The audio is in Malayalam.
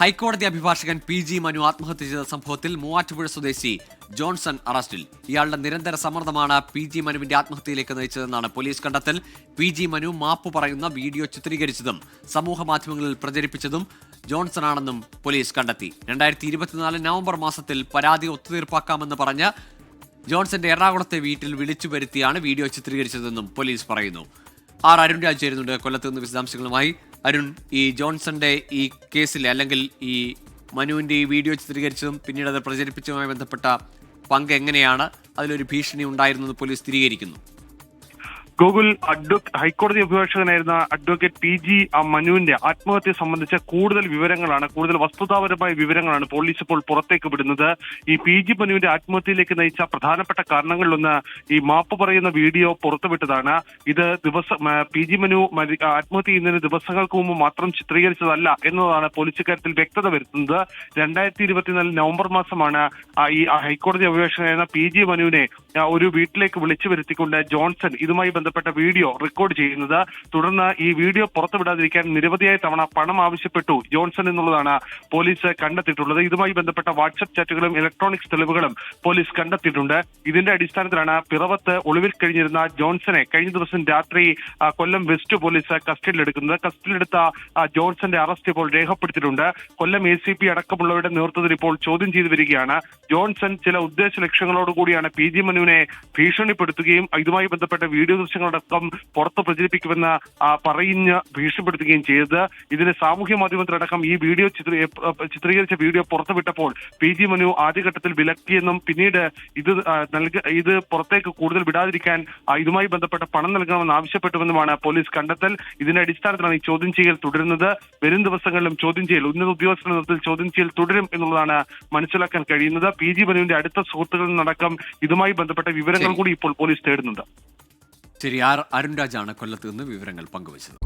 ഹൈക്കോടതി അഭിഭാഷകൻ പി.ജി. മനു ആത്മഹത്യ ചെയ്ത സംഭവത്തിൽ മൂവാറ്റുപുഴ സ്വദേശി ജോൺസൺ അറസ്റ്റിൽ. ഇയാളുടെ നിരന്തര സമ്മർദ്ദമാണ് പി.ജി. മനുവിന്റെ ആത്മഹത്യയിലേക്ക് നയിച്ചതെന്നാണ് പോലീസ് കണ്ടെത്തൽ. പി.ജി. മനു മാപ്പ് പറയുന്ന വീഡിയോ ചിത്രീകരിച്ചതും സമൂഹ മാധ്യമങ്ങളിൽ പ്രചരിപ്പിച്ചതും ജോൺസൺ ആണെന്നും പോലീസ് കണ്ടെത്തി. 2024 നവംബർ മാസത്തിൽ പരാതി ഒത്തുതീർപ്പാക്കാമെന്ന് പറഞ്ഞ് ജോൺസന്റെ എറണാകുളത്തെ വീട്ടിൽ വിളിച്ചു വരുത്തിയാണ് വീഡിയോ ചിത്രീകരിച്ചതെന്നും പോലീസ് പറയുന്നു. അരുൺ രാജ് ചേരുന്നുണ്ട് കൊല്ലത്ത് നിന്ന് വിശദാംശങ്ങളുമായി. അരുൺ, ഈ ജോൺസന്റെ ഈ കേസിലെ അല്ലെങ്കിൽ ഈ മനുവിന്റെ ഈ വീഡിയോ ചിത്രീകരിച്ചതും പിന്നീട് അത് പ്രചരിപ്പിച്ചതുമായി ബന്ധപ്പെട്ട പങ്ക് എങ്ങനെയാണ്? അതിലൊരു ഭീഷണി ഉണ്ടായിരുന്നെന്ന് പോലീസ് സ്ഥിരീകരിക്കുന്നു. ഗൂഗിൾ ഹൈക്കോടതി അഭിഭാഷകനായിരുന്ന അഡ്വക്കേറ്റ് പി.ജി. മനുവിന്റെ ആത്മഹത്യ സംബന്ധിച്ച കൂടുതൽ വസ്തുതാപരമായ വിവരങ്ങളാണ് പോലീസ് ഇപ്പോൾ പുറത്തേക്ക് വിടുന്നത്. ഈ പി.ജി. മനുവിന്റെ ആത്മഹത്യയിലേക്ക് നയിച്ച പ്രധാനപ്പെട്ട കാരണങ്ങളിലൊന്ന് ഈ മാപ്പ് പറയുന്ന വീഡിയോ പുറത്തുവിട്ടതാണ്. ഇത് പി.ജി. മനു ആത്മഹത്യ ചെയ്യുന്നതിന് ദിവസങ്ങൾക്ക് മുമ്പ് മാത്രം ചിത്രീകരിച്ചതല്ല എന്നതാണ് പോലീസ് ഇക്കാര്യത്തിൽ വ്യക്തത വരുത്തുന്നത്. 2024 നവംബർ മാസമാണ് ഈ ഹൈക്കോടതി അഭിഭാഷകനായിരുന്ന പി.ജി. മനുവിനെ ഒരു വീട്ടിലേക്ക് വിളിച്ചു വരുത്തിക്കൊണ്ട് ജോൺസൺ ഇതുമായി ബന്ധപ്പെട്ട വീഡിയോ റെക്കോർഡ് ചെയ്യുന്നത്. തുടർന്ന് ഈ വീഡിയോ പുറത്തുവിടാതിരിക്കാൻ നിരവധിയായ തവണ പണം ആവശ്യപ്പെട്ടു ജോൺസൺ എന്നുള്ളതാണ് പോലീസ് കണ്ടെത്തിയിട്ടുള്ളത്. ഇതുമായി ബന്ധപ്പെട്ട വാട്സ്ആപ്പ് ചാറ്റുകളും ഇലക്ട്രോണിക്സ് തെളിവുകളും പോലീസ് കണ്ടെത്തിയിട്ടുണ്ട്. ഇതിന്റെ അടിസ്ഥാനത്തിലാണ് പിറവത്ത് ഒളിവിൽ കഴിഞ്ഞിരുന്ന ജോൺസനെ കഴിഞ്ഞ ദിവസം രാത്രി കൊല്ലം വെസ്റ്റ് പോലീസ് കസ്റ്റഡിയിലെടുക്കുന്നത്. കസ്റ്റഡിയിലെടുത്ത ജോൺസന്റെ അറസ്റ്റ് ഇപ്പോൾ രേഖപ്പെടുത്തിയിട്ടുണ്ട്. കൊല്ലം ACP അടക്കമുള്ളവരുടെ നേതൃത്വത്തിൽ ഇപ്പോൾ ചോദ്യം ചെയ്തു വരികയാണ്. ജോൺസൺ ചില ഉദ്ദേശ ലക്ഷ്യങ്ങളോടുകൂടിയാണ് പി.ജി. മനുവിനെ ഭീഷണിപ്പെടുത്തുകയും ഇതുമായി ബന്ധപ്പെട്ട വീഡിയോ ദൃശ്യങ്ങളടക്കം പുറത്ത് പ്രചരിപ്പിക്കുമെന്ന് പറഞ്ഞ് ഭീഷണിപ്പെടുത്തുകയും ചെയ്തത്. ഇതിന് സാമൂഹ്യ മാധ്യമത്തിലടക്കം ഈ വീഡിയോ ചിത്രീകരിച്ച വീഡിയോ പുറത്തുവിട്ടപ്പോൾ പി.ജി. മനു ആദ്യഘട്ടത്തിൽ വിലക്കിയെന്നും പിന്നീട് ഇത് പുറത്തേക്ക് കൂടുതൽ വിടാതിരിക്കാൻ ഇതുമായി ബന്ധപ്പെട്ട പണം നൽകണമെന്ന് ആവശ്യപ്പെട്ടുവെന്നുമാണ് പോലീസ് കണ്ടെത്തൽ. ഇതിന്റെ അടിസ്ഥാനത്തിലാണ് ഈ ചോദ്യം ചെയ്യൽ തുടരുന്നത്. വരും ദിവസങ്ങളിലും ഉന്നത ഉദ്യോഗസ്ഥരുടെ നേതൃത്വത്തിൽ ചോദ്യം ചെയ്യൽ തുടരും എന്നുള്ളതാണ് മനസ്സിലാക്കാൻ കഴിയുന്നത്. പി.ജി. മനുവിന്റെ അടുത്ത സുഹൃത്തുക്കളിൽ നിന്നടക്കം ഇതുമായി ബന്ധപ്പെട്ട വിവരങ്ങൾ കൂടി ഇപ്പോൾ പോലീസ് തേടുന്നുണ്ട്. ശരി, അരുൺ രാജാണ് കൊല്ലത്ത് നിന്ന് വിവരങ്ങൾ പങ്കുവച്ചത്.